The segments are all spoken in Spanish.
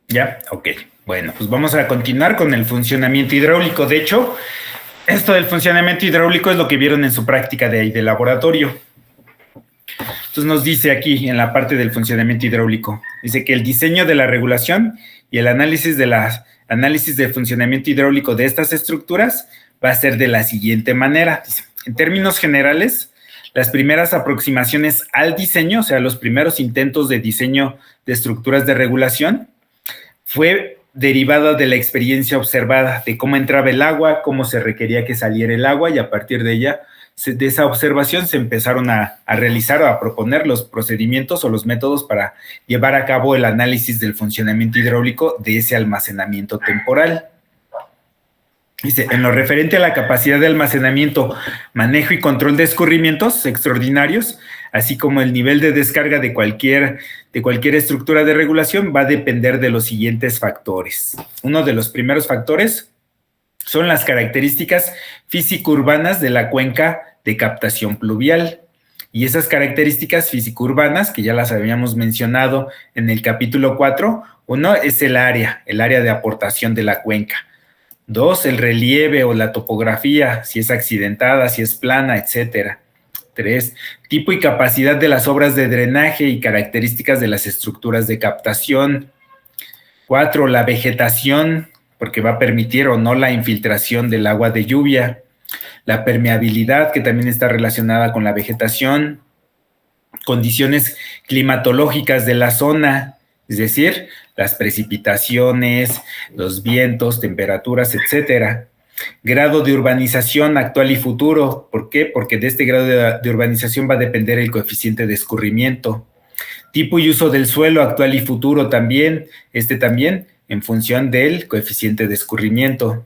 ¿Ya? Ok. Bueno, pues vamos a continuar con el funcionamiento hidráulico. De hecho, esto del funcionamiento hidráulico es lo que vieron en su práctica de laboratorio. Entonces nos dice aquí en la parte del funcionamiento hidráulico, dice que el diseño de la regulación y el análisis del funcionamiento hidráulico de estas estructuras va a ser de la siguiente manera. Dice, en términos generales, las primeras aproximaciones al diseño, o sea, los primeros intentos de diseño de estructuras de regulación, fue derivada de la experiencia observada, de cómo entraba el agua, cómo se requería que saliera el agua, y a partir de ella, de esa observación, se empezaron a realizar o a proponer los procedimientos o los métodos para llevar a cabo el análisis del funcionamiento hidráulico de ese almacenamiento temporal. Dice, en lo referente a la capacidad de almacenamiento, manejo y control de escurrimientos extraordinarios, así como el nivel de descarga de cualquier estructura de regulación, va a depender de los siguientes factores. Uno de los primeros factores son las características físico-urbanas de la cuenca de captación pluvial. Y esas características físico-urbanas, que ya las habíamos mencionado en el capítulo 4, uno es el área de aportación de la cuenca. 2, el relieve o la topografía, si es accidentada, si es plana, etcétera. 3, tipo y capacidad de las obras de drenaje y características de las estructuras de captación. 4, la vegetación, porque va a permitir o no la infiltración del agua de lluvia. La permeabilidad, que también está relacionada con la vegetación. Condiciones climatológicas de la zona, es decir, las precipitaciones, los vientos, temperaturas, etcétera. Grado de urbanización actual y futuro. ¿Por qué? Porque de este grado de urbanización va a depender el coeficiente de escurrimiento. Tipo y uso del suelo actual y futuro también, también en función del coeficiente de escurrimiento.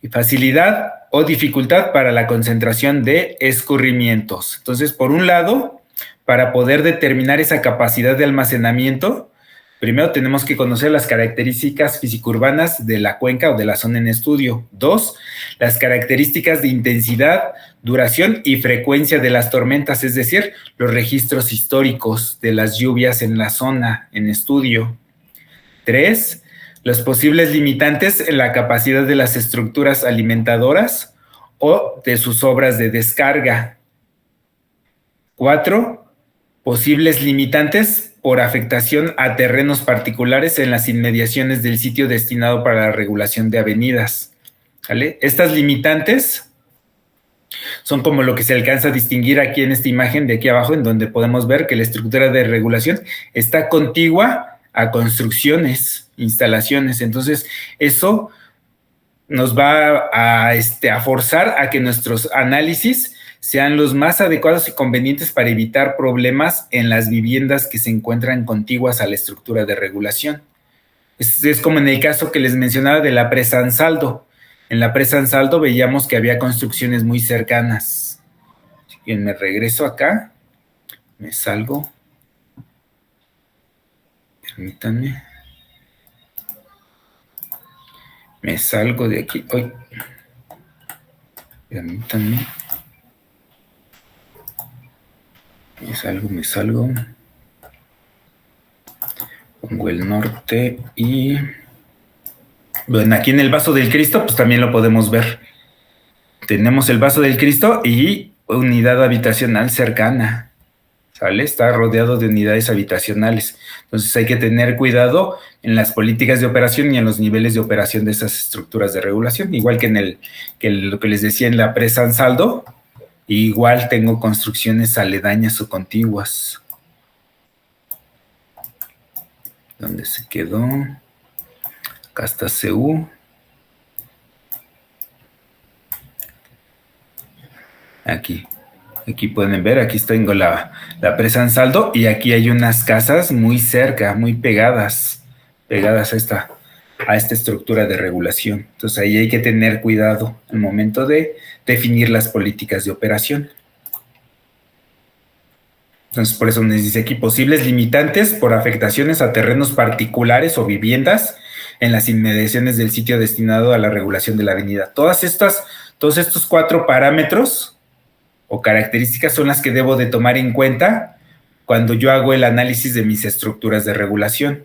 Y facilidad o dificultad para la concentración de escurrimientos. Entonces, por un lado, para poder determinar esa capacidad de almacenamiento, primero tenemos que conocer las características físico-urbanas de la cuenca o de la zona en estudio. 2, las características de intensidad, duración y frecuencia de las tormentas, es decir, los registros históricos de las lluvias en la zona en estudio. 3, los posibles limitantes en la capacidad de las estructuras alimentadoras o de sus obras de descarga. 4, posibles limitantes por afectación a terrenos particulares en las inmediaciones del sitio destinado para la regulación de avenidas. ¿Vale? Estas limitantes son como lo que se alcanza a distinguir aquí en esta imagen de aquí abajo, en donde podemos ver que la estructura de regulación está contigua a construcciones, instalaciones. Entonces, eso nos va a forzar a que nuestros análisis sean los más adecuados y convenientes para evitar problemas en las viviendas que se encuentran contiguas a la estructura de regulación. Es como en el caso que les mencionaba de la presa Ansaldo. En la presa Ansaldo veíamos que había construcciones muy cercanas. Bien, me regreso acá, me salgo. Permítanme. Me salgo de aquí. ¡Ay! Permítanme. Me salgo. Pongo el norte y... Bueno, aquí en el vaso del Cristo, pues también lo podemos ver. Tenemos el vaso del Cristo y unidad habitacional cercana. ¿Sale? Está rodeado de unidades habitacionales. Entonces hay que tener cuidado en las políticas de operación y en los niveles de operación de esas estructuras de regulación. Igual que lo que les decía en la presa Ansaldo, igual tengo construcciones aledañas o contiguas. ¿Dónde se quedó? Acá está CU. Aquí pueden ver, aquí tengo la presa Ansaldo y aquí hay unas casas muy cerca, muy pegadas a esta estructura de regulación. Entonces ahí hay que tener cuidado al momento de definir las políticas de operación. Entonces por eso nos dice aquí posibles limitantes por afectaciones a terrenos particulares o viviendas en las inmediaciones del sitio destinado a la regulación de la avenida. Todos estos 4 parámetros o características son las que debo de tomar en cuenta cuando yo hago el análisis de mis estructuras de regulación.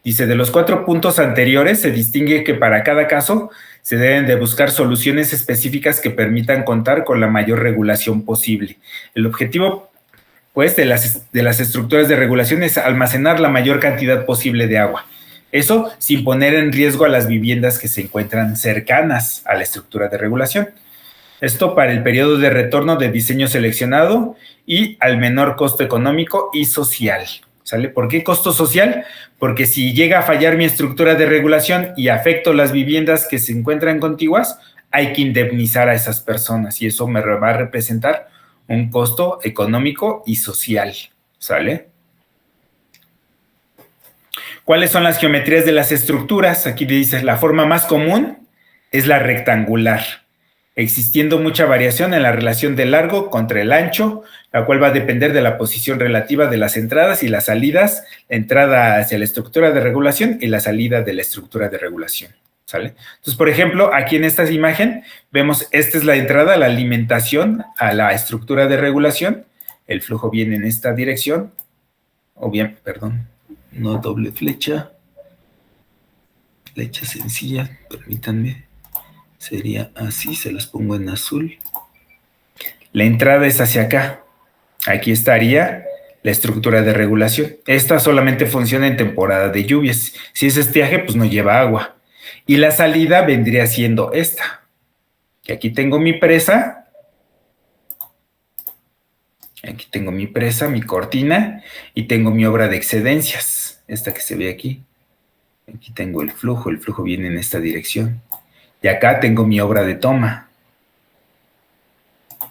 Dice, de los 4 puntos anteriores se distingue que para cada caso se deben de buscar soluciones específicas que permitan contar con la mayor regulación posible. El objetivo, pues, de las estructuras de regulación es almacenar la mayor cantidad posible de agua. Eso sin poner en riesgo a las viviendas que se encuentran cercanas a la estructura de regulación. Esto para el periodo de retorno de diseño seleccionado y al menor costo económico y social. ¿Sale? ¿Por qué costo social? Porque si llega a fallar mi estructura de regulación y afecto las viviendas que se encuentran contiguas, hay que indemnizar a esas personas y eso me va a representar un costo económico y social. ¿Sale? ¿Cuáles son las geometrías de las estructuras? Aquí dice, la forma más común es la rectangular, existiendo mucha variación en la relación del largo contra el ancho, la cual va a depender de la posición relativa de las entradas y las salidas, la entrada hacia la estructura de regulación y la salida de la estructura de regulación. ¿Sale? Entonces, por ejemplo, aquí en esta imagen vemos, esta es la entrada, la alimentación a la estructura de regulación, el flujo viene en esta dirección, o bien, perdón, no doble flecha, flecha sencilla, permítanme, sería así, se los pongo en azul. La entrada es hacia acá. Aquí estaría la estructura de regulación. Esta solamente funciona en temporada de lluvias. Si es estiaje, pues no lleva agua. Y la salida vendría siendo esta. Que aquí tengo mi presa. Aquí tengo mi presa, mi cortina. Y tengo mi obra de excedencias. Esta que se ve aquí. Aquí tengo el flujo viene en esta dirección. Y acá tengo mi obra de toma.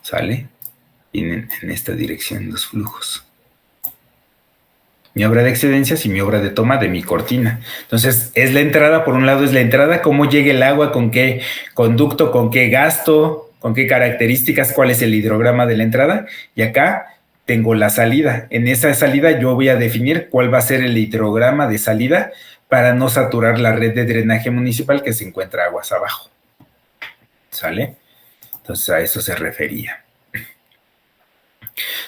¿Sale? Vienen en esta dirección los flujos. Mi obra de excedencias y mi obra de toma de mi cortina. Entonces, es la entrada, por un lado es la entrada, cómo llega el agua, con qué conducto, con qué gasto, con qué características, cuál es el hidrograma de la entrada. Y acá tengo la salida. En esa salida yo voy a definir cuál va a ser el hidrograma de salida para no saturar la red de drenaje municipal que se encuentra aguas abajo. ¿Sale? Entonces, a eso se refería.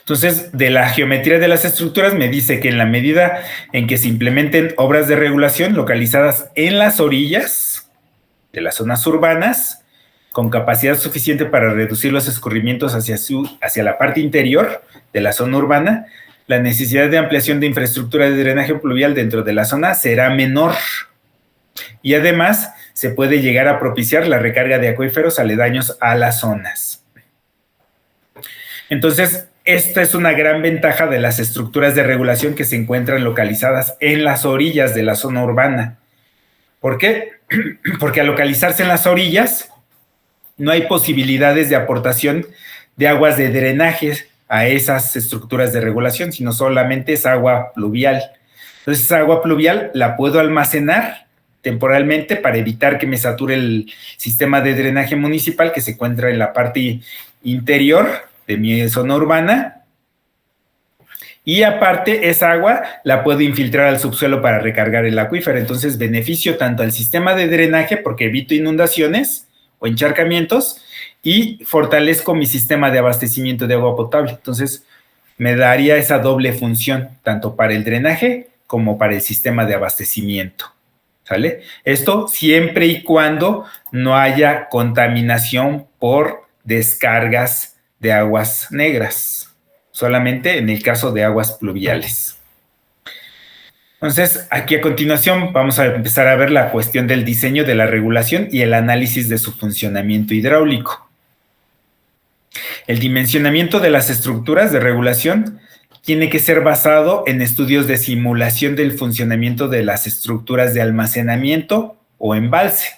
Entonces, de la geometría de las estructuras me dice que en la medida en que se implementen obras de regulación localizadas en las orillas de las zonas urbanas, con capacidad suficiente para reducir los escurrimientos hacia la parte interior de la zona urbana, la necesidad de ampliación de infraestructura de drenaje pluvial dentro de la zona será menor. Y además, se puede llegar a propiciar la recarga de acuíferos aledaños a las zonas. Entonces, esta es una gran ventaja de las estructuras de regulación que se encuentran localizadas en las orillas de la zona urbana. ¿Por qué? Porque al localizarse en las orillas, no hay posibilidades de aportación de aguas de drenaje a esas estructuras de regulación, sino solamente es agua pluvial. Entonces, esa agua pluvial la puedo almacenar temporalmente para evitar que me sature el sistema de drenaje municipal que se encuentra en la parte interior de mi zona urbana, y aparte esa agua la puedo infiltrar al subsuelo para recargar el acuífero. Entonces beneficio tanto al sistema de drenaje porque evito inundaciones o encharcamientos y fortalezco mi sistema de abastecimiento de agua potable. Entonces me daría esa doble función tanto para el drenaje como para el sistema de abastecimiento. ¿Sale? Esto siempre y cuando no haya contaminación por descargas de aguas negras, solamente en el caso de aguas pluviales. Entonces, aquí a continuación vamos a empezar a ver la cuestión del diseño de la regulación y el análisis de su funcionamiento hidráulico. El dimensionamiento de las estructuras de regulación tiene que ser basado en estudios de simulación del funcionamiento de las estructuras de almacenamiento o embalse.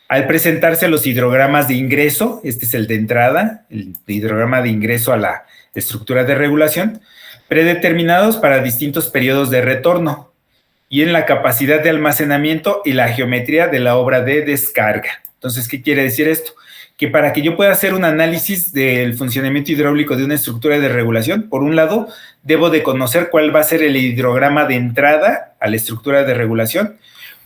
Al presentarse los hidrogramas de ingreso, este es el de entrada, el hidrograma de ingreso a la estructura de regulación, predeterminados para distintos periodos de retorno, y en la capacidad de almacenamiento y la geometría de la obra de descarga. Entonces, ¿qué quiere decir esto? Que para que yo pueda hacer un análisis del funcionamiento hidráulico de una estructura de regulación, por un lado, debo de conocer cuál va a ser el hidrograma de entrada a la estructura de regulación,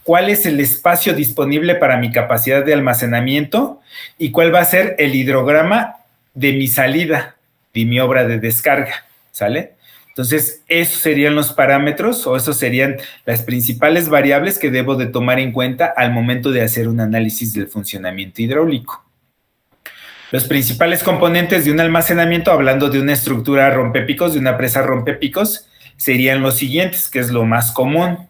cuál es el espacio disponible para mi capacidad de almacenamiento y cuál va a ser el hidrograma de mi salida de mi obra de descarga, ¿sale? Entonces, esos serían los parámetros o esos serían las principales variables que debo de tomar en cuenta al momento de hacer un análisis del funcionamiento hidráulico. Los principales componentes de un almacenamiento, hablando de una estructura rompepicos, de una presa rompepicos, serían los siguientes, que es lo más común,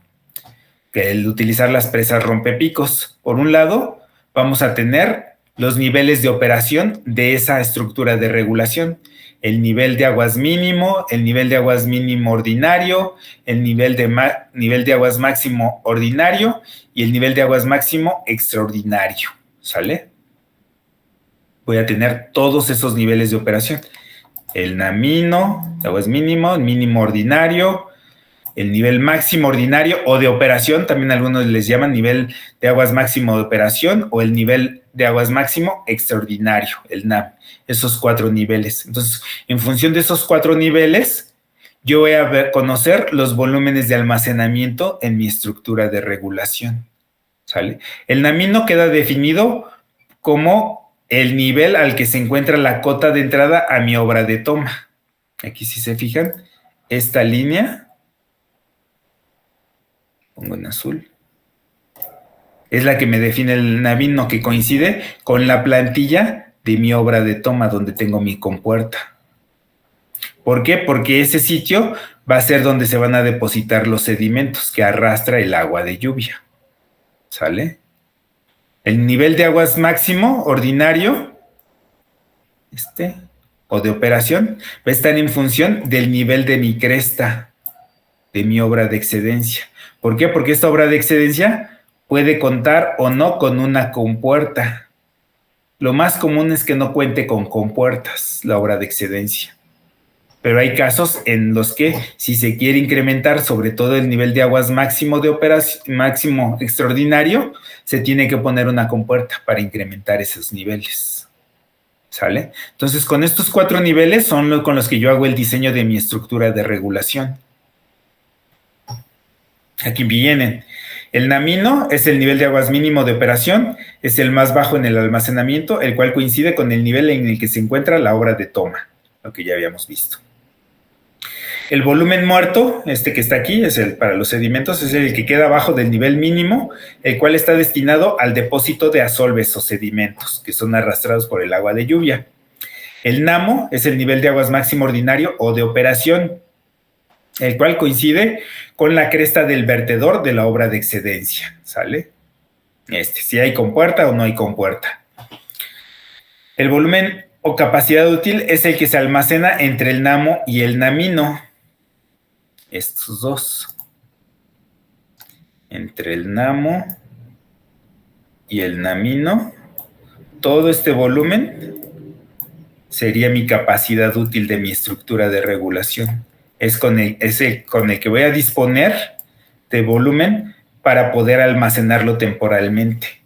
que el utilizar las presas rompepicos. Por un lado, vamos a tener los niveles de operación de esa estructura de regulación. El nivel de aguas mínimo, el nivel de aguas mínimo ordinario, el nivel de aguas máximo ordinario y el nivel de aguas máximo extraordinario, ¿sale? Voy a tener todos esos niveles de operación. El NAMINO, de aguas mínimo, el mínimo ordinario, el nivel máximo ordinario o de operación, también algunos les llaman nivel de aguas máximo de operación o el nivel de aguas máximo extraordinario, el NAM, esos 4 niveles. Entonces, en función de esos 4 niveles, yo voy a conocer los volúmenes de almacenamiento en mi estructura de regulación, ¿sale? El NAMINO queda definido como el nivel al que se encuentra la cota de entrada a mi obra de toma. Aquí, si se fijan, esta línea, pongo en azul, es la que me define el NAMINO, que coincide con la plantilla de mi obra de toma donde tengo mi compuerta. ¿Por qué? Porque ese sitio va a ser donde se van a depositar los sedimentos que arrastra el agua de lluvia, ¿sale? El nivel de aguas máximo ordinario, o de operación, va a estar en función del nivel de mi cresta, de mi obra de excedencia. ¿Por qué? Porque esta obra de excedencia puede contar o no con una compuerta. Lo más común es que no cuente con compuertas la obra de excedencia. Pero hay casos en los que si se quiere incrementar sobre todo el nivel de aguas máximo de operación, máximo extraordinario, se tiene que poner una compuerta para incrementar esos niveles, ¿sale? Entonces, con estos 4 niveles son con los que yo hago el diseño de mi estructura de regulación. Aquí vienen. El NAMINO es el nivel de aguas mínimo de operación, es el más bajo en el almacenamiento, el cual coincide con el nivel en el que se encuentra la obra de toma, lo que ya habíamos visto. El volumen muerto, que está aquí, es el para los sedimentos, es el que queda abajo del nivel mínimo, el cual está destinado al depósito de asolves o sedimentos, que son arrastrados por el agua de lluvia. El NAMO es el nivel de aguas máximo ordinario o de operación, el cual coincide con la cresta del vertedor de la obra de excedencia, ¿sale? Si hay compuerta o no hay compuerta. El volumen o capacidad útil es el que se almacena entre el NAMO y el NAMINO. Estos dos. Entre el NAMO y el NAMINO, todo este volumen sería mi capacidad útil de mi estructura de regulación. Es con el que voy a disponer de volumen para poder almacenarlo temporalmente.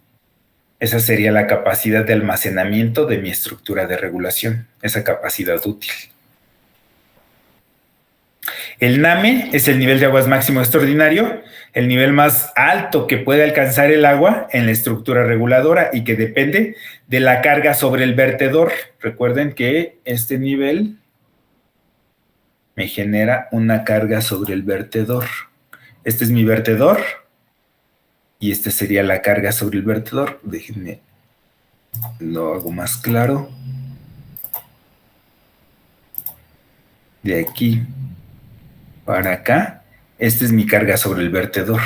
Esa sería la capacidad de almacenamiento de mi estructura de regulación, esa capacidad útil. El NAME es el nivel de aguas máximo extraordinario, el nivel más alto que puede alcanzar el agua en la estructura reguladora y que depende de la carga sobre el vertedor. Recuerden que este nivel me genera una carga sobre el vertedor. Este es mi vertedor y esta sería la carga sobre el vertedor. Déjenme, lo hago más claro. De aquí para acá, esta es mi carga sobre el vertedor,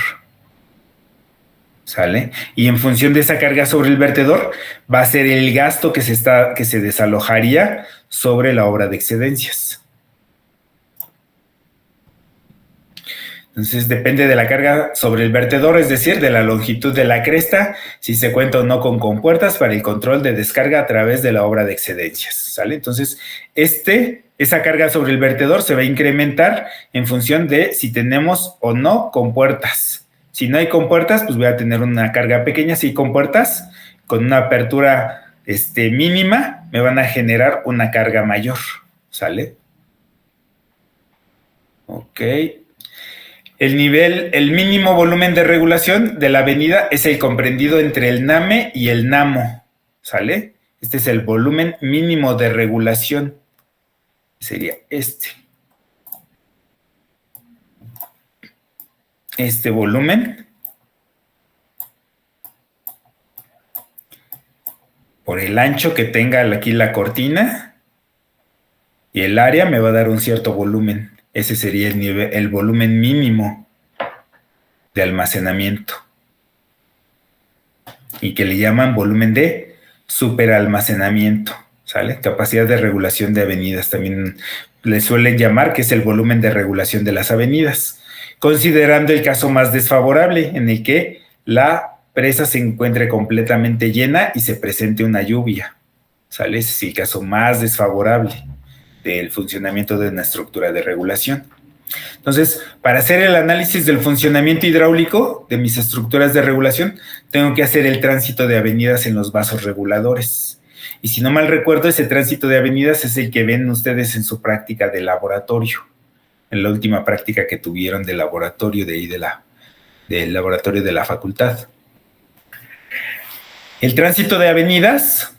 ¿sale? Y en función de esa carga sobre el vertedor, va a ser el gasto que se desalojaría sobre la obra de excedencias. Entonces, depende de la carga sobre el vertedor, es decir, de la longitud de la cresta, si se cuenta o no con compuertas para el control de descarga a través de la obra de excedencias, ¿sale? Entonces, esa carga sobre el vertedor se va a incrementar en función de si tenemos o no compuertas. Si no hay compuertas, pues voy a tener una carga pequeña. Si hay compuertas, con una apertura mínima, me van a generar una carga mayor, ¿sale? Ok. El mínimo volumen de regulación de la avenida es el comprendido entre el NAME y el NAMO, ¿sale? Este es el volumen mínimo de regulación. Sería este. este volumen por el ancho que tenga aquí la cortina, y el área me va a dar un cierto volumen. Ese sería el volumen mínimo de almacenamiento, y que le llaman volumen de superalmacenamiento, ¿sale? Capacidad de regulación de avenidas, también le suelen llamar, que es el volumen de regulación de las avenidas, considerando el caso más desfavorable, en el que la presa se encuentre completamente llena y se presente una lluvia, ¿sale? Ese es el caso más desfavorable del funcionamiento de una estructura de regulación. Entonces, para hacer el análisis del funcionamiento hidráulico de mis estructuras de regulación, tengo que hacer el tránsito de avenidas en los vasos reguladores. Y si no mal recuerdo, ese tránsito de avenidas es el que ven ustedes en su práctica de laboratorio, en la última práctica que tuvieron de laboratorio del laboratorio de la facultad. El tránsito de avenidas,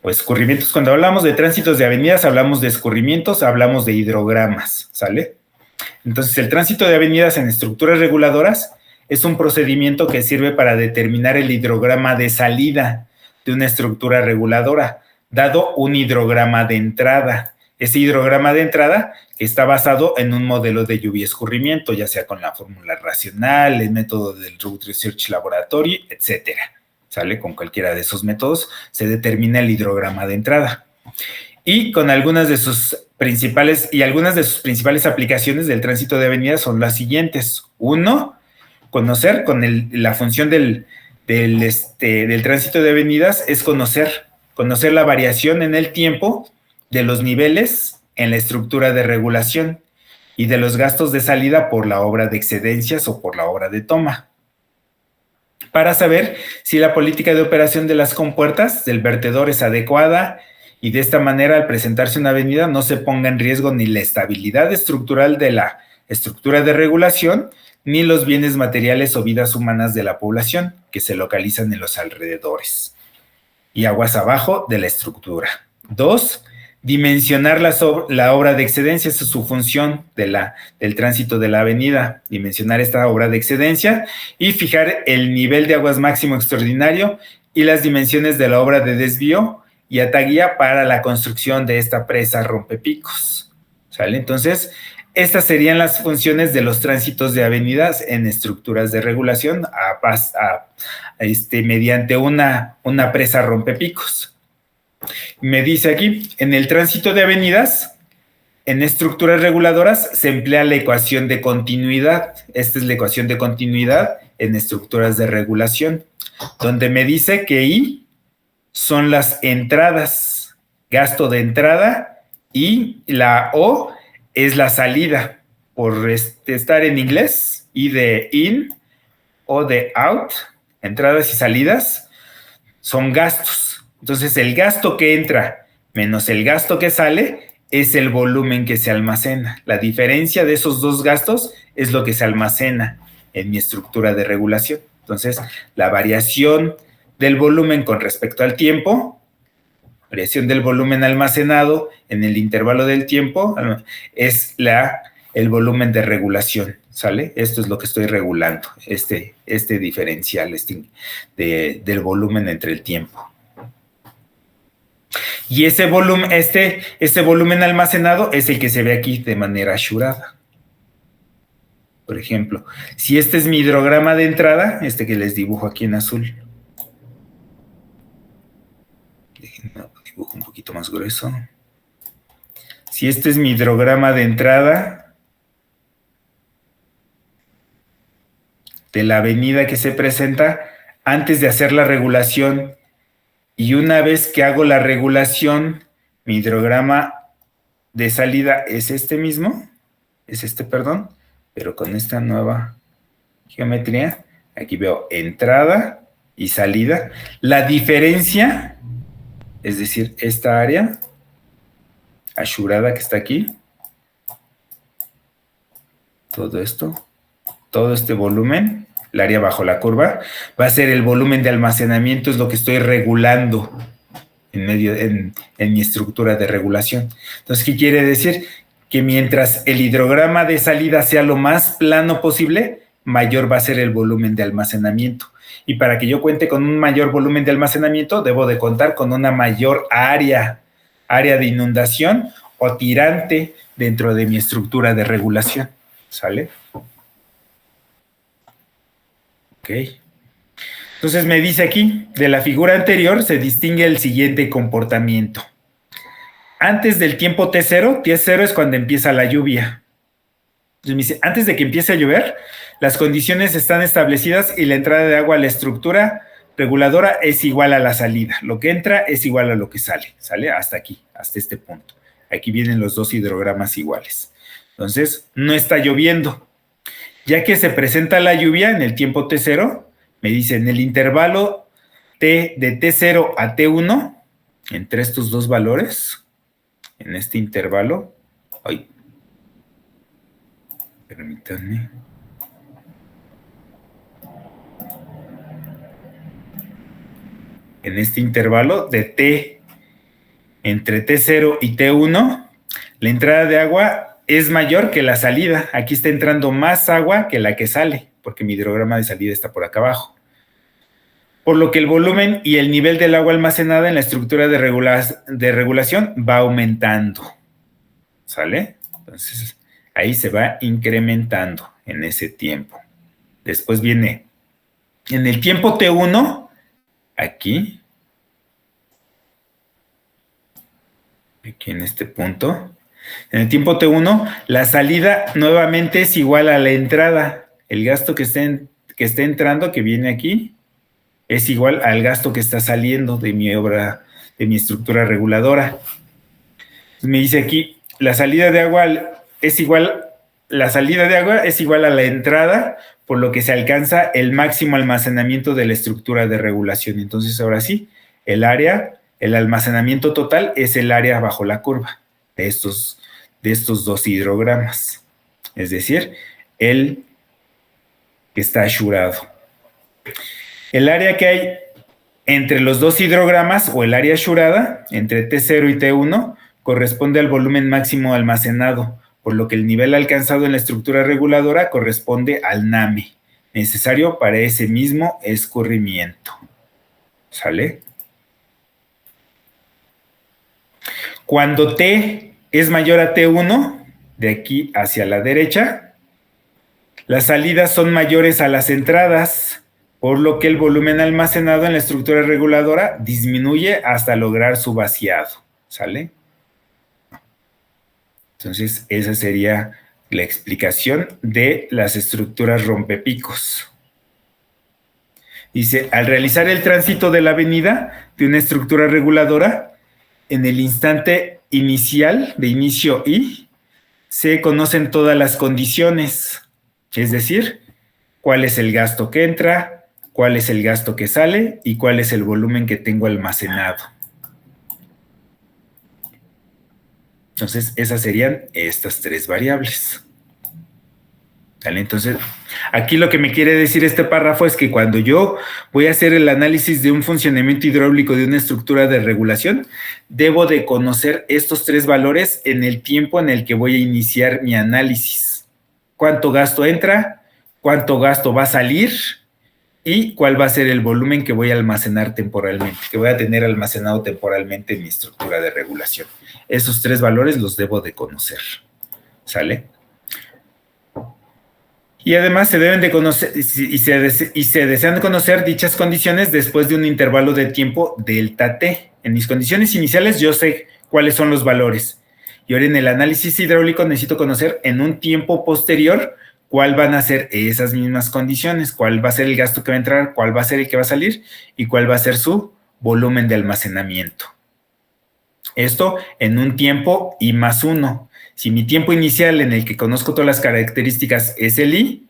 o escurrimientos, cuando hablamos de tránsitos de avenidas, hablamos de escurrimientos, hablamos de hidrogramas, ¿sale? Entonces, el tránsito de avenidas en estructuras reguladoras es un procedimiento que sirve para determinar el hidrograma de salida de una estructura reguladora, dado un hidrograma de entrada. Ese hidrograma de entrada está basado en un modelo de lluvia y escurrimiento, ya sea con la fórmula racional, el método del Root Research Laboratory, etcétera. ¿Sale? Con cualquiera de esos métodos se determina el hidrograma de entrada. Y con algunas de sus principales aplicaciones del tránsito de avenidas son las siguientes. Uno, conocer con la función del tránsito de avenidas es conocer la variación en el tiempo de los niveles en la estructura de regulación y de los gastos de salida por la obra de excedencias o por la obra de toma, para saber si la política de operación de las compuertas del vertedor es adecuada, y de esta manera, al presentarse una avenida, no se ponga en riesgo ni la estabilidad estructural de la estructura de regulación, ni los bienes materiales o vidas humanas de la población que se localizan en los alrededores y aguas abajo de la estructura. 2. Dimensionar la obra de excedencia. Esa es su función del tránsito de la avenida, dimensionar esta obra de excedencia y fijar el nivel de aguas máximo extraordinario y las dimensiones de la obra de desvío y ataguía para la construcción de esta presa rompepicos, ¿sale? Entonces, estas serían las funciones de los tránsitos de avenidas en estructuras de regulación mediante una presa rompepicos. Me dice aquí, en el tránsito de avenidas, en estructuras reguladoras, se emplea la ecuación de continuidad. Esta es la ecuación de continuidad en estructuras de regulación, donde me dice que I son las entradas, gasto de entrada, y la O es la salida. Por estar en inglés, I de in, O de out, entradas y salidas, son gastos. Entonces, el gasto que entra menos el gasto que sale es el volumen que se almacena. La diferencia de esos dos gastos es lo que se almacena en mi estructura de regulación. Entonces, la variación del volumen con respecto al tiempo, variación del volumen almacenado en el intervalo del tiempo, es el volumen de regulación, ¿sale? Esto es lo que estoy regulando, este diferencial del volumen entre el tiempo. Y ese volumen, este volumen almacenado es el que se ve aquí de manera asurada. Por ejemplo, si este es mi hidrograma de entrada, que les dibujo aquí en azul, dibujo un poquito más grueso. Si este es mi hidrograma de entrada de la avenida que se presenta antes de hacer la regulación, y una vez que hago la regulación, mi hidrograma de salida es perdón, pero con esta nueva geometría, aquí veo entrada y salida. La diferencia, es decir, esta área asurada que está aquí, todo esto, todo este volumen, el área bajo la curva, va a ser el volumen de almacenamiento, es lo que estoy regulando en mi estructura de regulación. Entonces, ¿qué quiere decir? Que mientras el hidrograma de salida sea lo más plano posible, mayor va a ser el volumen de almacenamiento. Y para que yo cuente con un mayor volumen de almacenamiento, debo de contar con una mayor área de inundación o tirante dentro de mi estructura de regulación. ¿Sale? Ok. Entonces me dice aquí, de la figura anterior se distingue el siguiente comportamiento. Antes del tiempo T0, T0 es cuando empieza la lluvia. Entonces me dice, antes de que empiece a llover, las condiciones están establecidas y la entrada de agua a la estructura reguladora es igual a la salida. Lo que entra es igual a lo que sale. Sale hasta aquí, hasta este punto. Aquí vienen los dos hidrogramas iguales. Entonces, no está lloviendo. Ya que se presenta la lluvia en el tiempo T0, me dice, en el intervalo T de T0 a T1, entre estos dos valores, en este intervalo, permítanme. En este intervalo de T entre T0 y T1, la entrada de agua es mayor que la salida. Aquí está entrando más agua que la que sale, porque mi hidrograma de salida está por acá abajo. Por lo que el volumen y el nivel del agua almacenada en la estructura de regulación va aumentando. ¿Sale? Entonces, ahí se va incrementando en ese tiempo. Después viene, en el tiempo T1, aquí en este punto, en el tiempo T1, la salida nuevamente es igual a la entrada. El gasto que esté entrando, que viene aquí, es igual al gasto que está saliendo de mi obra, de mi estructura reguladora. Me dice aquí, la salida de agua es igual a la entrada, por lo que se alcanza el máximo almacenamiento de la estructura de regulación. Entonces, ahora sí, el almacenamiento total es el área bajo la curva de estos dos hidrogramas. Es decir, el que está ashurado. El área que hay entre los dos hidrogramas o el área ashurada, entre T0 y T1, corresponde al volumen máximo almacenado, por lo que el nivel alcanzado en la estructura reguladora corresponde al NAME, necesario para ese mismo escurrimiento. ¿Sale? Cuando T es mayor a T1, de aquí hacia la derecha, las salidas son mayores a las entradas, por lo que el volumen almacenado en la estructura reguladora disminuye hasta lograr su vaciado. ¿Sale? Entonces, esa sería la explicación de las estructuras rompepicos. Dice, al realizar el tránsito de la avenida de una estructura reguladora, en el instante inicial, de inicio I, se conocen todas las condiciones, es decir, cuál es el gasto que entra, cuál es el gasto que sale y cuál es el volumen que tengo almacenado. Entonces, esas serían estas tres variables. ¿Vale? Entonces, aquí lo que me quiere decir este párrafo es que cuando yo voy a hacer el análisis de un funcionamiento hidráulico de una estructura de regulación, debo de conocer estos tres valores en el tiempo en el que voy a iniciar mi análisis. ¿Cuánto gasto entra? ¿Cuánto gasto va a salir? ¿Y cuál va a ser el volumen que voy a almacenar temporalmente, que voy a tener almacenado temporalmente en mi estructura de regulación? Esos tres valores los debo de conocer. ¿Sale? Y además se deben de conocer y se desean conocer dichas condiciones después de un intervalo de tiempo delta T. En mis condiciones iniciales yo sé cuáles son los valores. Y ahora en el análisis hidráulico necesito conocer en un tiempo posterior cuál van a ser esas mismas condiciones, cuál va a ser el gasto que va a entrar, cuál va a ser el que va a salir y cuál va a ser su volumen de almacenamiento. Esto en un tiempo I más 1. Si mi tiempo inicial en el que conozco todas las características es el I,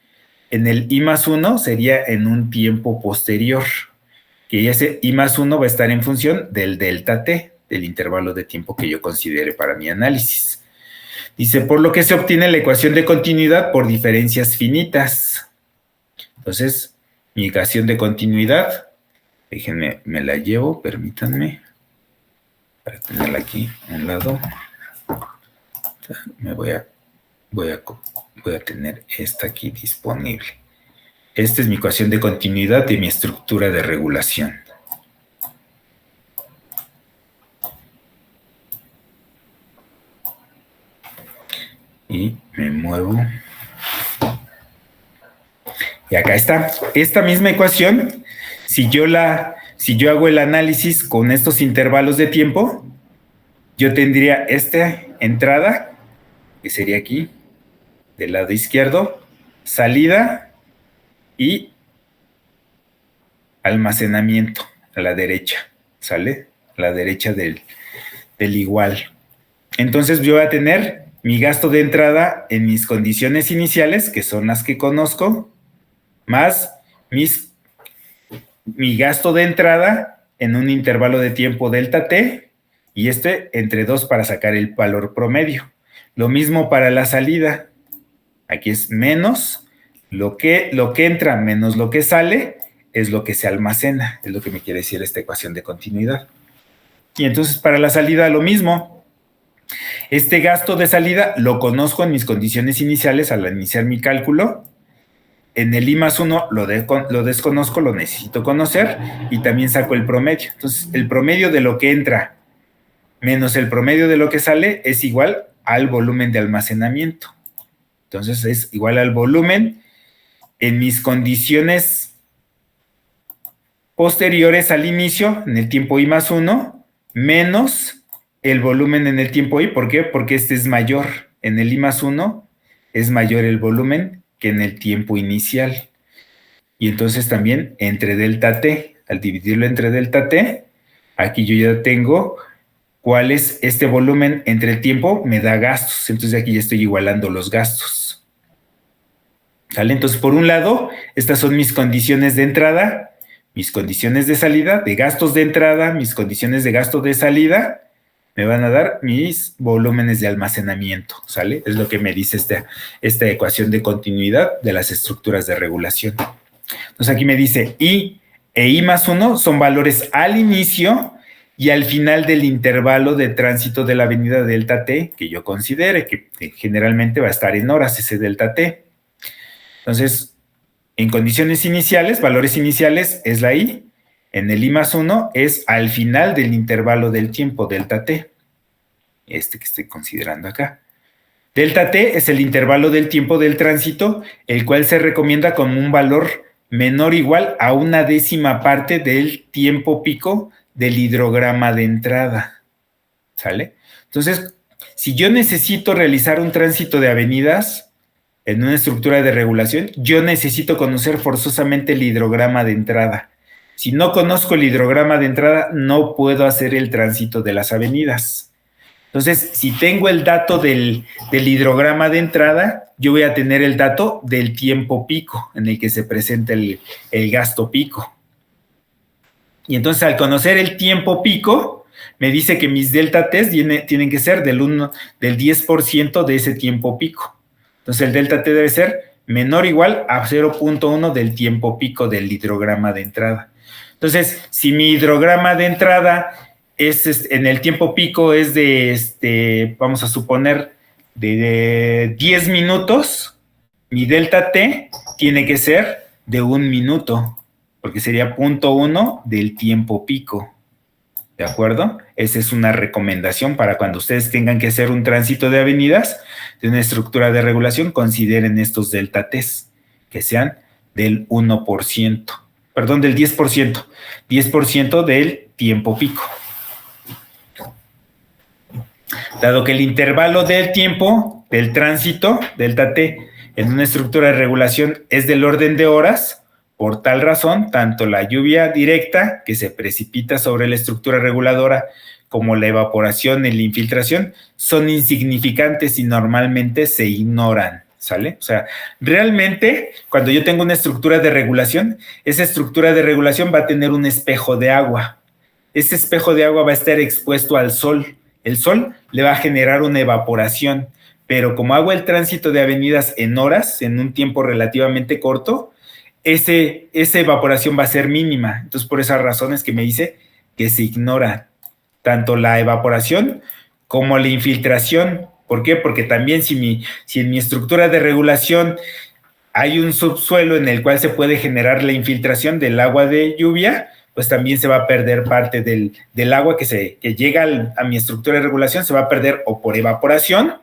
en el I más 1 sería en un tiempo posterior, que ese I más 1 va a estar en función del delta T, del intervalo de tiempo que yo considere para mi análisis. Dice, por lo que se obtiene la ecuación de continuidad por diferencias finitas. Entonces, mi ecuación de continuidad, déjenme, me la llevo, permítanme, para tenerla aquí a un lado. Me voy a tener esta aquí disponible. Esta es mi ecuación de continuidad de mi estructura de regulación. Y me muevo. Y acá está. Esta misma ecuación, si yo hago el análisis con estos intervalos de tiempo, yo tendría esta entrada, que sería aquí, del lado izquierdo, salida y almacenamiento a la derecha, ¿sale? A la derecha del igual. Entonces yo voy a tener mi gasto de entrada en mis condiciones iniciales, que son las que conozco, más mi gasto de entrada en un intervalo de tiempo delta t, y entre 2 para sacar el valor promedio. Lo mismo para la salida. Aquí es menos lo que entra menos lo que sale, es lo que se almacena, es lo que me quiere decir esta ecuación de continuidad. Y entonces para la salida lo mismo. Este gasto de salida lo conozco en mis condiciones iniciales al iniciar mi cálculo. En el I+1 lo desconozco, lo necesito conocer, y también saco el promedio. Entonces, el promedio de lo que entra menos el promedio de lo que sale es igual al volumen de almacenamiento. Entonces, es igual al volumen en mis condiciones posteriores al inicio, en el tiempo I+1, menos el volumen en el tiempo I. ¿Por qué? Porque este es mayor. En el I+1 es mayor el volumen que en el tiempo inicial. Y entonces también entre delta t, al dividirlo entre delta t, aquí yo ya tengo cuál es este volumen entre el tiempo, me da gastos. Entonces aquí ya estoy igualando los gastos. ¿Sale? Entonces, por un lado, estas son mis condiciones de entrada, mis condiciones de salida, de gastos de entrada, mis condiciones de gasto de salida, me van a dar mis volúmenes de almacenamiento, ¿sale? Es lo que me dice esta ecuación de continuidad de las estructuras de regulación. Entonces aquí me dice I e I+1 son valores al inicio y al final del intervalo de tránsito de la avenida delta t que yo considere, que generalmente va a estar en horas ese delta t. Entonces, en condiciones iniciales, valores iniciales es la I, en el I+1 es al final del intervalo del tiempo, delta t, que estoy considerando acá. Delta t es el intervalo del tiempo del tránsito, el cual se recomienda como un valor menor o igual a 1/10 parte del tiempo pico del hidrograma de entrada. ¿Sale? Entonces, si yo necesito realizar un tránsito de avenidas en una estructura de regulación, yo necesito conocer forzosamente el hidrograma de entrada. Si no conozco el hidrograma de entrada, no puedo hacer el tránsito de las avenidas. Entonces, si tengo el dato del hidrograma de entrada, yo voy a tener el dato del tiempo pico en el que se presenta el gasto pico. Y entonces, al conocer el tiempo pico, me dice que mis delta t tienen que ser del 10% de ese tiempo pico. Entonces, el delta t debe ser menor o igual a 0.1 del tiempo pico del hidrograma de entrada. Entonces, si mi hidrograma de entrada en el tiempo pico es vamos a suponer, de 10 minutos, mi delta t tiene que ser de 1 minuto, porque sería 0.1 del tiempo pico. ¿De acuerdo? Esa es una recomendación para cuando ustedes tengan que hacer un tránsito de avenidas de una estructura de regulación, consideren estos delta t's, que sean del 1%, perdón, del 10%, 10% del tiempo pico. Dado que el intervalo del tiempo del tránsito, delta t, en una estructura de regulación es del orden de horas, por tal razón, tanto la lluvia directa que se precipita sobre la estructura reguladora como la evaporación y la infiltración son insignificantes y normalmente se ignoran, ¿sale? O sea, realmente, cuando yo tengo una estructura de regulación, esa estructura de regulación va a tener un espejo de agua. Ese espejo de agua va a estar expuesto al sol. El sol le va a generar una evaporación, pero como hago el tránsito de avenidas en horas, en un tiempo relativamente corto, esa evaporación va a ser mínima. Entonces, por esas razones que me dice que se ignora tanto la evaporación como la infiltración. ¿Por qué? Porque también si en mi estructura de regulación hay un subsuelo en el cual se puede generar la infiltración del agua de lluvia, pues también se va a perder parte del agua que llega a mi estructura de regulación, se va a perder o por evaporación,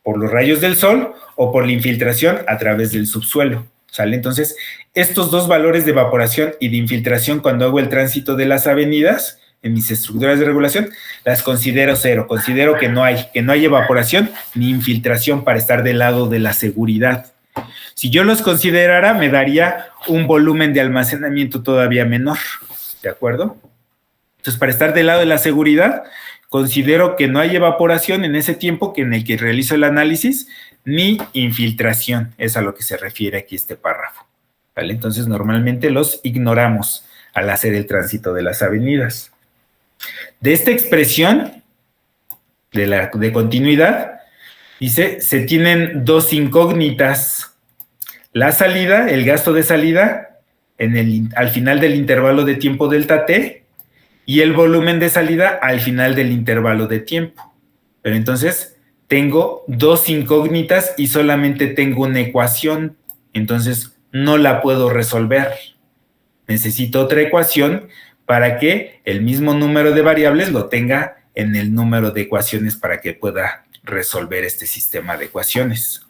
por los rayos del sol, o por la infiltración a través del subsuelo, ¿sale? Entonces, estos dos valores de evaporación y de infiltración cuando hago el tránsito de las avenidas, en mis estructuras de regulación, las considero cero. Considero que no hay evaporación ni infiltración para estar del lado de la seguridad. Si yo los considerara, me daría un volumen de almacenamiento todavía menor, ¿de acuerdo? Entonces, para estar del lado de la seguridad, considero que no hay evaporación en ese tiempo en el que realizo el análisis, ni infiltración. Es a lo que se refiere aquí este párrafo, ¿vale? Entonces, normalmente los ignoramos al hacer el tránsito de las avenidas. De esta expresión de continuidad, dice, se tienen dos incógnitas. La salida, el gasto de salida, al final del intervalo de tiempo delta t, y el volumen de salida al final del intervalo de tiempo. Pero entonces tengo dos incógnitas y solamente tengo una ecuación. Entonces no la puedo resolver. Necesito otra ecuación para que el mismo número de variables lo tenga en el número de ecuaciones para que pueda resolver este sistema de ecuaciones.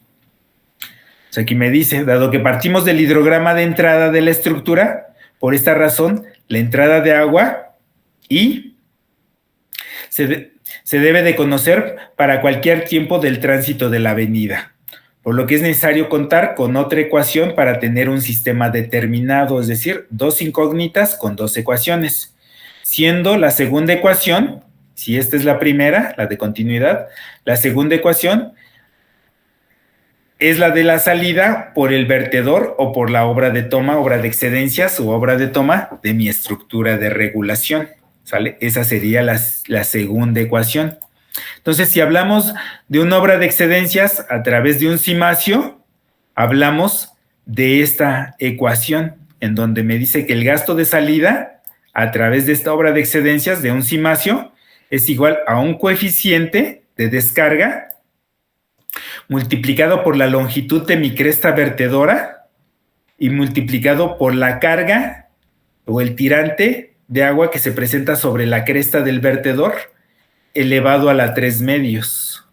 Entonces aquí me dice, dado que partimos del hidrograma de entrada de la estructura, por esta razón, la entrada de agua y se debe de conocer para cualquier tiempo del tránsito de la avenida, por lo que es necesario contar con otra ecuación para tener un sistema determinado, es decir, dos incógnitas con dos ecuaciones, siendo la segunda ecuación, si esta es la primera, la de continuidad, la segunda ecuación es la de la salida por el vertedor o por la obra de toma, obra de excedencias o obra de toma de mi estructura de regulación, ¿sale? Esa sería la segunda ecuación. Entonces, si hablamos de una obra de excedencias a través de un cimacio, hablamos de esta ecuación, en donde me dice que el gasto de salida a través de esta obra de excedencias de un cimacio es igual a un coeficiente de descarga multiplicado por la longitud de mi cresta vertedora y multiplicado por la carga o el tirante de agua que se presenta sobre la cresta del vertedor elevado a la 3/2,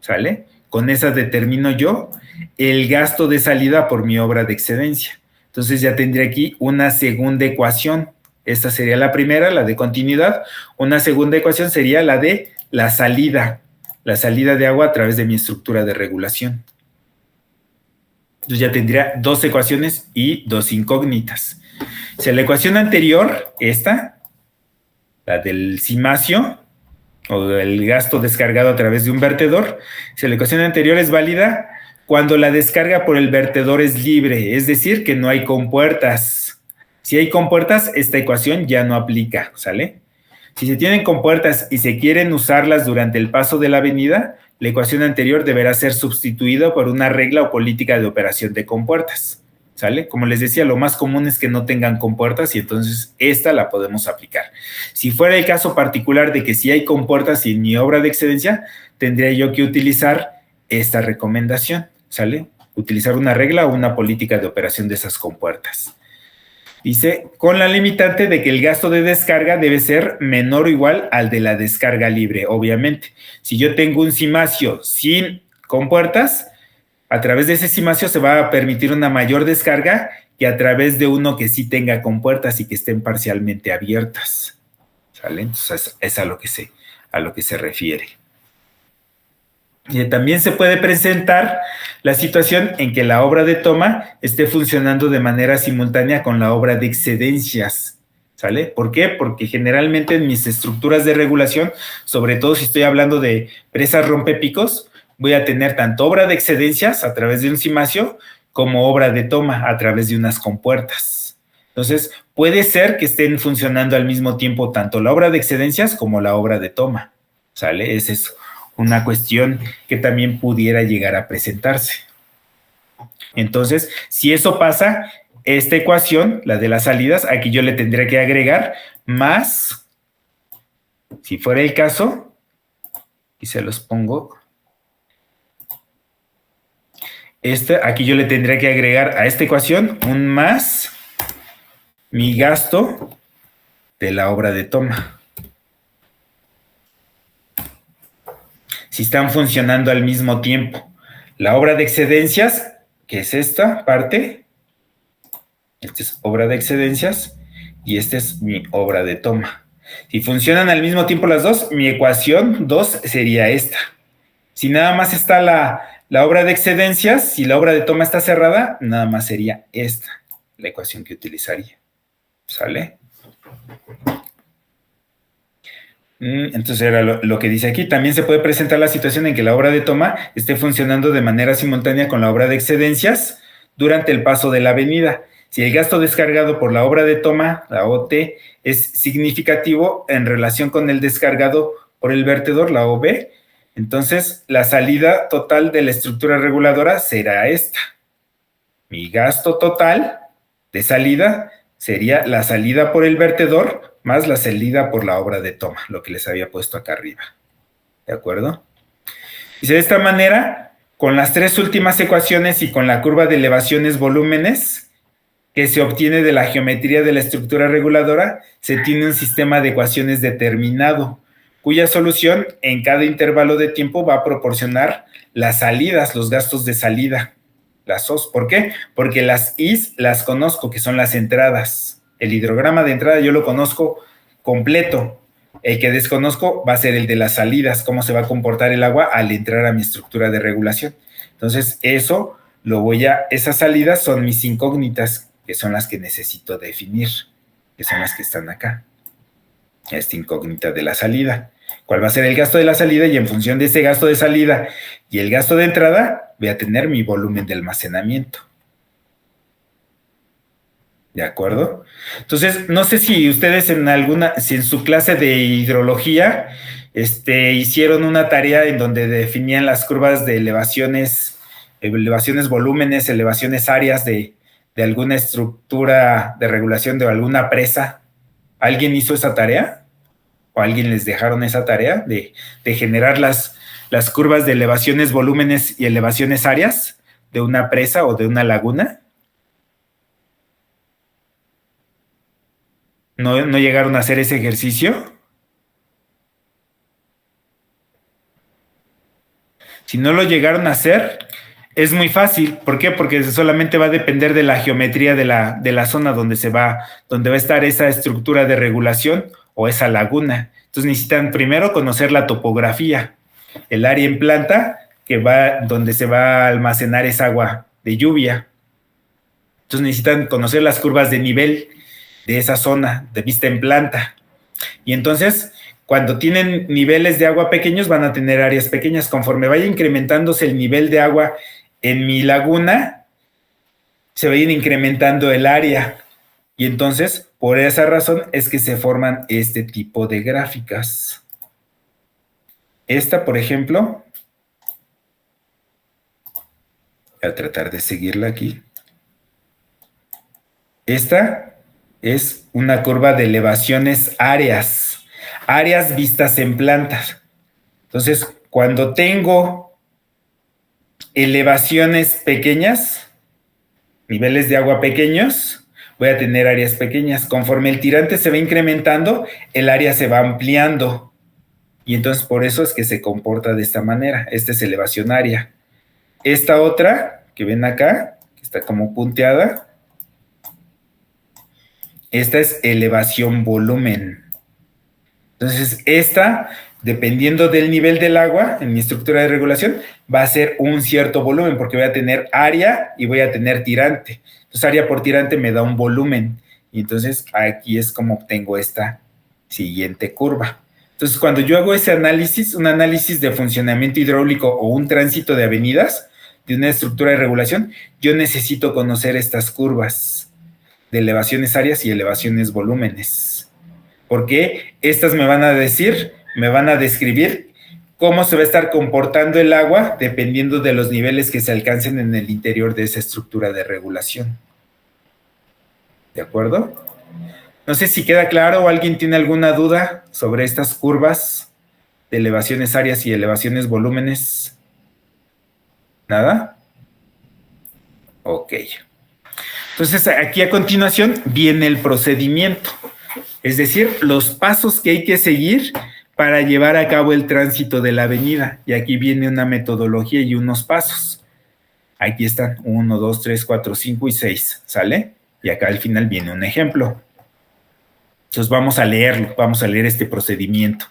¿sale? Con esa determino yo el gasto de salida por mi obra de excedencia. Entonces ya tendré aquí una segunda ecuación. Esta sería la primera, la de continuidad. Una segunda ecuación sería la de la salida de agua a través de mi estructura de regulación. Entonces ya tendría dos ecuaciones y dos incógnitas. Si la ecuación anterior, esta, la del cimacio, o el gasto descargado a través de un vertedor, si la ecuación anterior es válida cuando la descarga por el vertedor es libre, es decir, que no hay compuertas. Si hay compuertas, esta ecuación ya no aplica, ¿sale? Si se tienen compuertas y se quieren usarlas durante el paso de la avenida, la ecuación anterior deberá ser sustituida por una regla o política de operación de compuertas, ¿sale? Como les decía, lo más común es que no tengan compuertas y entonces esta la podemos aplicar. Si fuera el caso particular de que sí hay compuertas y en mi obra de excedencia, tendría yo que utilizar esta recomendación, ¿sale? Utilizar una regla o una política de operación de esas compuertas. Dice, con la limitante de que el gasto de descarga debe ser menor o igual al de la descarga libre, obviamente. Si yo tengo un cimacio sin compuertas, a través de ese cimacio se va a permitir una mayor descarga que a través de uno que sí tenga compuertas y que estén parcialmente abiertas, ¿sale? Entonces es a lo que se refiere. Y también se puede presentar la situación en que la obra de toma esté funcionando de manera simultánea con la obra de excedencias, ¿sale? ¿Por qué? Porque generalmente en mis estructuras de regulación, sobre todo si estoy hablando de presas rompepicos, voy a tener tanto obra de excedencias a través de un cimacio como obra de toma a través de unas compuertas. Entonces, puede ser que estén funcionando al mismo tiempo tanto la obra de excedencias como la obra de toma, ¿sale? Es eso. Una cuestión que también pudiera llegar a presentarse. Entonces, si eso pasa, esta ecuación, la de las salidas, aquí yo le tendría que agregar más, si fuera el caso, y se los pongo, Aquí yo le tendría que agregar a esta ecuación un más mi gasto de la obra de toma. Si están funcionando al mismo tiempo. La obra de excedencias, que es esta parte, esta es obra de excedencias y esta es mi obra de toma. Si funcionan al mismo tiempo las dos, mi ecuación 2 sería esta. Si nada más está la obra de excedencias, si la obra de toma está cerrada, nada más sería esta, la ecuación que utilizaría. ¿Sale? Entonces era lo que dice aquí. También se puede presentar la situación en que la obra de toma esté funcionando de manera simultánea con la obra de excedencias durante el paso de la avenida. Si el gasto descargado por la obra de toma, la OT, es significativo en relación con el descargado por el vertedor, la OB, entonces la salida total de la estructura reguladora será esta. Mi gasto total de salida sería la salida por el vertedor más la salida por la obra de toma, lo que les había puesto acá arriba. ¿De acuerdo? Y de esta manera, con las tres últimas ecuaciones y con la curva de elevaciones volúmenes que se obtiene de la geometría de la estructura reguladora, se tiene un sistema de ecuaciones determinado, cuya solución en cada intervalo de tiempo va a proporcionar las salidas, los gastos de salida, las O's. ¿Por qué? Porque las I's las conozco, que son las entradas. El hidrograma de entrada yo lo conozco completo. El que desconozco va a ser el de las salidas, cómo se va a comportar el agua al entrar a mi estructura de regulación. Entonces, eso esas salidas son mis incógnitas, que son las que necesito definir, que son las que están acá. Esta incógnita de la salida. ¿Cuál va a ser el gasto de la salida? Y en función de ese gasto de salida y el gasto de entrada, voy a tener mi volumen de almacenamiento. ¿De acuerdo? Entonces, no sé si ustedes si en su clase de hidrología, hicieron una tarea en donde definían las curvas de elevaciones volúmenes, elevaciones áreas de alguna estructura de regulación de alguna presa. ¿Alguien hizo esa tarea? ¿O alguien les dejaron esa tarea de generar las curvas de elevaciones volúmenes y elevaciones áreas de una presa o de una laguna? ¿No llegaron a hacer ese ejercicio? Si no lo llegaron a hacer, es muy fácil. ¿Por qué? Porque solamente va a depender de la geometría de la zona donde va a estar esa estructura de regulación o esa laguna. Entonces necesitan primero conocer la topografía, el área en planta donde se va a almacenar esa agua de lluvia. Entonces necesitan conocer las curvas de nivel de esa zona de vista en planta. Y entonces, cuando tienen niveles de agua pequeños, van a tener áreas pequeñas. Conforme vaya incrementándose el nivel de agua en mi laguna, se va a ir incrementando el área. Y entonces, por esa razón, es que se forman este tipo de gráficas. Esta, por ejemplo, voy a tratar de seguirla aquí. Esta es una curva de elevaciones áreas vistas en plantas. Entonces, cuando tengo elevaciones pequeñas, niveles de agua pequeños, voy a tener áreas pequeñas. Conforme el tirante se va incrementando, el área se va ampliando. Y entonces por eso es que se comporta de esta manera. Esta es elevación área. Esta otra, que ven acá, que está como punteada, esta es elevación volumen. Entonces, esta, dependiendo del nivel del agua en mi estructura de regulación, va a ser un cierto volumen, porque voy a tener área y voy a tener tirante. Entonces, área por tirante me da un volumen. Y entonces, aquí es como obtengo esta siguiente curva. Entonces, cuando yo hago ese análisis, un análisis de funcionamiento hidráulico o un tránsito de avenidas de una estructura de regulación, yo necesito conocer estas curvas de elevaciones áreas y elevaciones volúmenes. Porque estas me van a describir cómo se va a estar comportando el agua dependiendo de los niveles que se alcancen en el interior de esa estructura de regulación. ¿De acuerdo? No sé si queda claro o alguien tiene alguna duda sobre estas curvas de elevaciones áreas y elevaciones volúmenes. ¿Nada? Ok. Entonces, aquí a continuación viene el procedimiento, es decir, los pasos que hay que seguir para llevar a cabo el tránsito de la avenida. Y aquí viene una metodología y unos pasos. Aquí están 1, 2, 3, 4, 5 y 6, ¿sale? Y acá al final viene un ejemplo. Entonces vamos a leerlo, vamos a leer este procedimiento.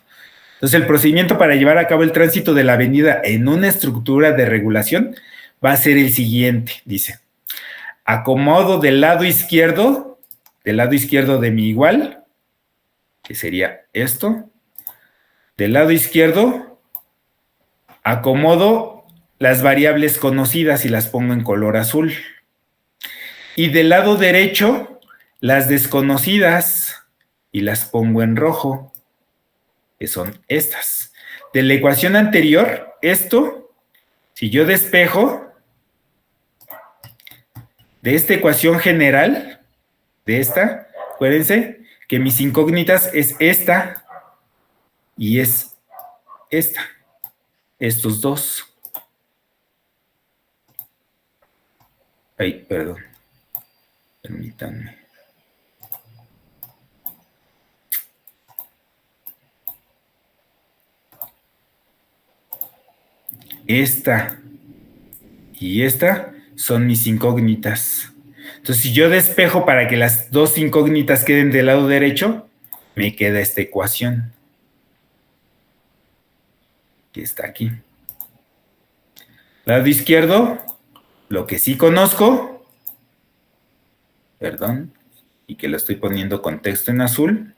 Entonces el procedimiento para llevar a cabo el tránsito de la avenida en una estructura de regulación va a ser el siguiente, dice. Acomodo del lado izquierdo de mi igual, que sería esto. Del lado izquierdo, acomodo las variables conocidas y las pongo en color azul. Y del lado derecho, las desconocidas y las pongo en rojo, que son estas. De la ecuación anterior, esto, si yo despejo de esta ecuación general, de esta, acuérdense que mis incógnitas es esta y es esta, estos dos. Ay, perdón, permítanme. Esta y esta son mis incógnitas. Entonces, si yo despejo para que las dos incógnitas queden del lado derecho, me queda esta ecuación que está aquí. Lado izquierdo, lo que sí conozco, perdón, y que lo estoy poniendo con texto en azul.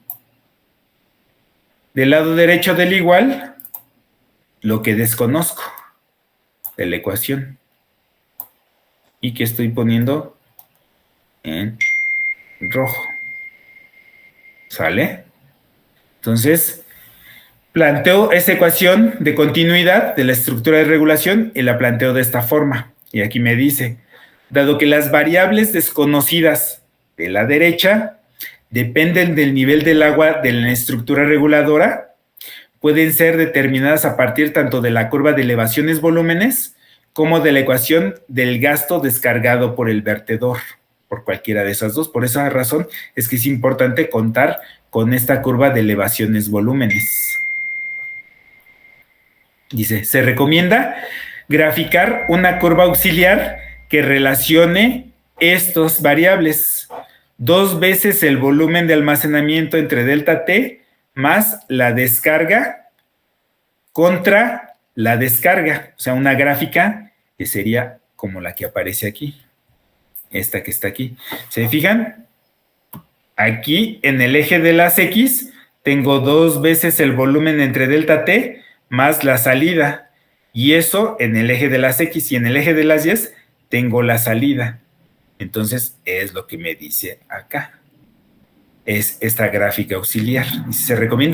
Del lado derecho del igual, lo que desconozco de la ecuación y que estoy poniendo en rojo. ¿Sale? Entonces, planteo esa ecuación de continuidad de la estructura de regulación y la planteo de esta forma. Y aquí me dice, dado que las variables desconocidas de la derecha dependen del nivel del agua de la estructura reguladora, pueden ser determinadas a partir tanto de la curva de elevaciones volúmenes como de la ecuación del gasto descargado por el vertedor, por cualquiera de esas dos. Por esa razón es que es importante contar con esta curva de elevaciones volúmenes. Dice, se recomienda graficar una curva auxiliar que relacione estas variables. 2 veces el volumen de almacenamiento entre delta T más la descarga contra la descarga. O sea, una gráfica que sería como la que aparece aquí. Esta que está aquí. ¿Se fijan? Aquí en el eje de las X tengo 2 veces el volumen entre delta T más la salida. Y eso en el eje de las X y en el eje de las Y tengo la salida. Entonces es lo que me dice acá. Es esta gráfica auxiliar. Se recomienda